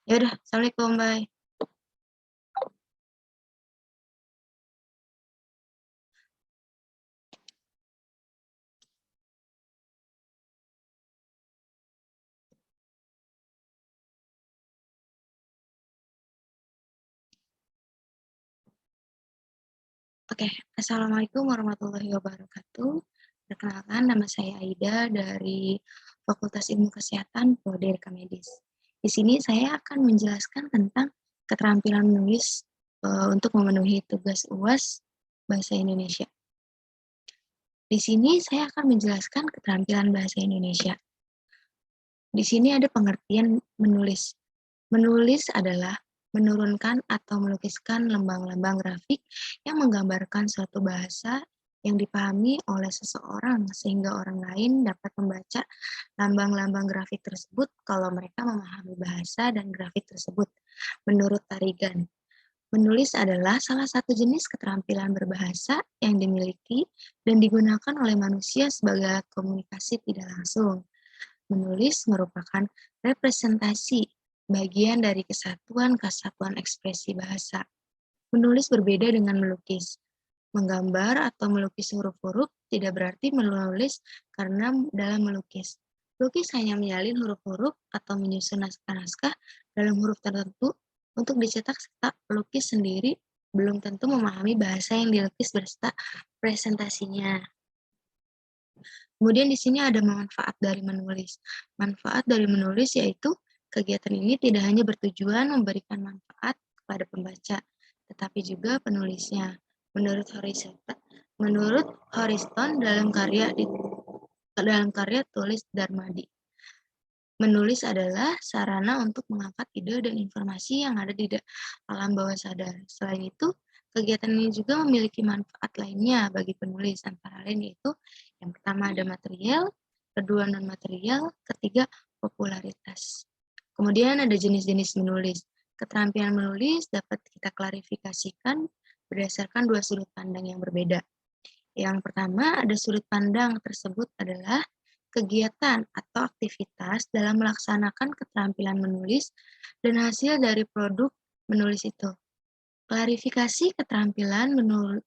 Ya udah, assalamualaikum, bye. Oke, assalamualaikum warahmatullahi wabarakatuh. Perkenalkan, nama saya Aida dari Fakultas Ilmu Kesehatan Prodi Rekam Medis. Di sini saya akan menjelaskan tentang keterampilan menulis untuk memenuhi tugas UAS Bahasa Indonesia. Di sini saya akan menjelaskan keterampilan bahasa Indonesia. Di sini ada pengertian menulis. Menulis adalah menurunkan atau melukiskan lambang-lambang grafik yang menggambarkan suatu bahasa yang dipahami oleh seseorang sehingga orang lain dapat membaca lambang-lambang grafik tersebut kalau mereka memahami bahasa dan grafik tersebut. Menurut Tarigan, menulis adalah salah satu jenis keterampilan berbahasa yang dimiliki dan digunakan oleh manusia sebagai alat komunikasi tidak langsung. Menulis merupakan representasi bagian dari kesatuan ekspresi bahasa. Menulis berbeda dengan melukis. Menggambar atau melukis huruf-huruf tidak berarti menulis karena dalam melukis. Lukis hanya menyalin huruf-huruf atau menyusun naskah-naskah dalam huruf tertentu untuk dicetak serta pelukis sendiri belum tentu memahami bahasa yang dilukis beserta presentasinya. Kemudian di sini ada manfaat dari menulis. Manfaat dari menulis yaitu kegiatan ini tidak hanya bertujuan memberikan manfaat kepada pembaca, tetapi juga penulisnya. Menurut Horiston dalam karya tulis Darmadi, menulis adalah sarana untuk mengangkat ide dan informasi yang ada di alam bawah sadar. Selain itu, kegiatan ini juga memiliki manfaat lainnya bagi penulis, antara lain yaitu yang pertama ada material, kedua non-material, ketiga popularitas. Kemudian ada jenis-jenis menulis. Keterampilan menulis dapat kita klarifikasikan berdasarkan dua sudut pandang yang berbeda. Yang pertama ada sudut pandang tersebut adalah kegiatan atau aktivitas dalam melaksanakan keterampilan menulis dan hasil dari produk menulis itu. Klarifikasi keterampilan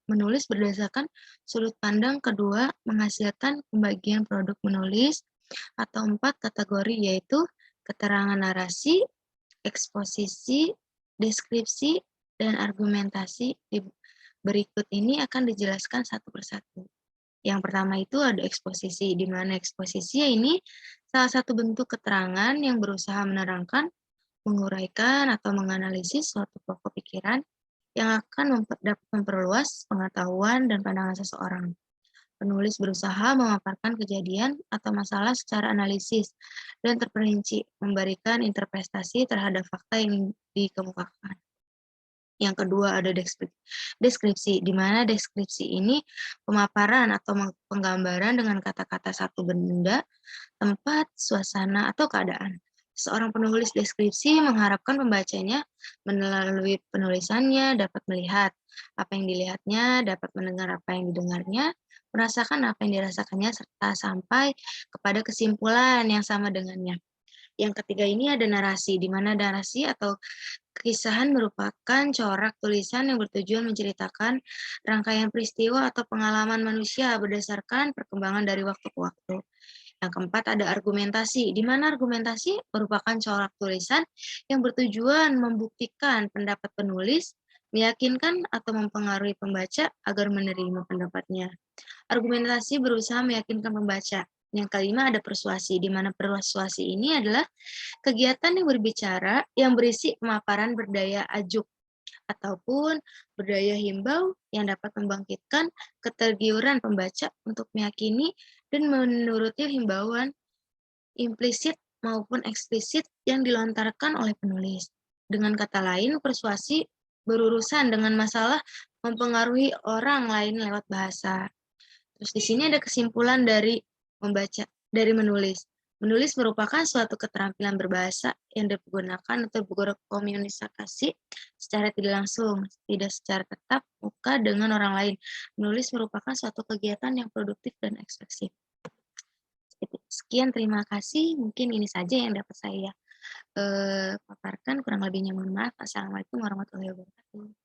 menulis berdasarkan sudut pandang kedua menghasilkan pembagian produk menulis atau 4 kategori yaitu keterangan narasi, eksposisi, deskripsi, dan argumentasi. Berikut ini akan dijelaskan satu persatu. Yang pertama itu ada eksposisi, di mana eksposisi ini salah satu bentuk keterangan yang berusaha menerangkan, menguraikan, atau menganalisis suatu pokok pikiran yang akan dapat memperluas pengetahuan dan pandangan seseorang. Penulis berusaha memaparkan kejadian atau masalah secara analisis dan terperinci, memberikan interpretasi terhadap fakta yang dikemukakan. Yang kedua ada deskripsi, di mana deskripsi ini pemaparan atau penggambaran dengan kata-kata satu benda, tempat, suasana, atau keadaan. Seorang penulis deskripsi mengharapkan pembacanya melalui penulisannya dapat melihat apa yang dilihatnya, dapat mendengar apa yang didengarnya, merasakan apa yang dirasakannya, serta sampai kepada kesimpulan yang sama dengannya. Yang ketiga ini ada narasi, di mana narasi atau kisahan merupakan corak tulisan yang bertujuan menceritakan rangkaian peristiwa atau pengalaman manusia berdasarkan perkembangan dari waktu ke waktu. Yang keempat ada argumentasi, di mana argumentasi merupakan corak tulisan yang bertujuan membuktikan pendapat penulis, meyakinkan atau mempengaruhi pembaca agar menerima pendapatnya. Argumentasi berusaha meyakinkan pembaca. Yang kelima ada persuasi, di mana persuasi ini adalah kegiatan yang berbicara yang berisi pemaparan berdaya ajuk ataupun berdaya himbau yang dapat membangkitkan ketergiuran pembaca untuk meyakini dan menuruti himbauan implisit maupun eksplisit yang dilontarkan oleh penulis. Dengan kata lain, persuasi berurusan dengan masalah mempengaruhi orang lain lewat bahasa. Terus di sini ada kesimpulan dari menulis. Menulis merupakan suatu keterampilan berbahasa yang digunakan untuk berkomunikasi secara tidak langsung, tidak secara tetap muka dengan orang lain. Menulis merupakan suatu kegiatan yang produktif dan ekspresif. Sekian, terima kasih. Mungkin ini saja yang dapat saya paparkan, kurang lebihnya mohon maaf. Assalamualaikum warahmatullahi wabarakatuh.